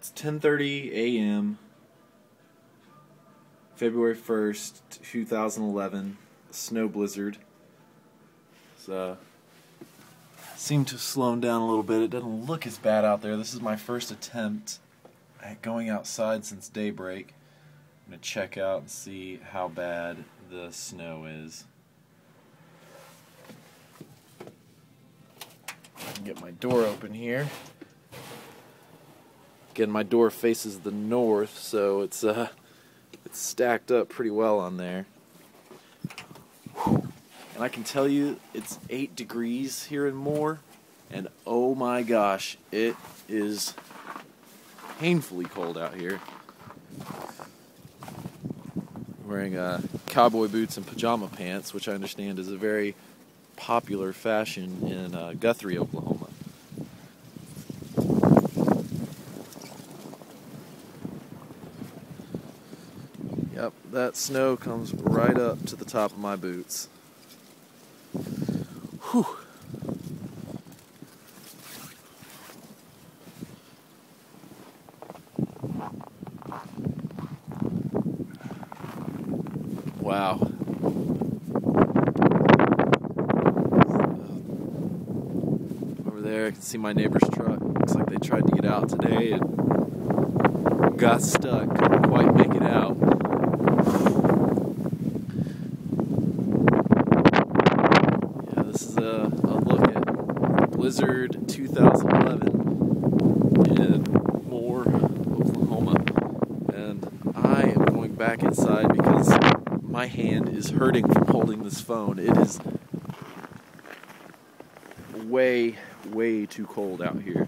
It's 10:30 a.m. February 1st, 2011. Snow blizzard. It's seemed to have slowed down a little bit. It doesn't look as bad out there. This is my first attempt at going outside since daybreak. I'm going to check out and see how bad the snow is. Get my door open here. Again, my door faces the north, so it's stacked up pretty well on there. And I can tell you it's 8 degrees here and more, and oh my gosh, it is painfully cold out here. Wearing cowboy boots and pajama pants, which I understand is a very popular fashion in Guthrie, Oklahoma. Yep, that snow comes right up to the top of my boots. Whew. Wow. Over there I can see my neighbor's truck. Looks like they tried to get out today and got stuck. Couldn't quite make it out. Yeah, this is a look at Blizzard 2011 in Moore, Oklahoma. And I am going back inside because my hand is hurting from holding this phone. It is way, way too cold out here.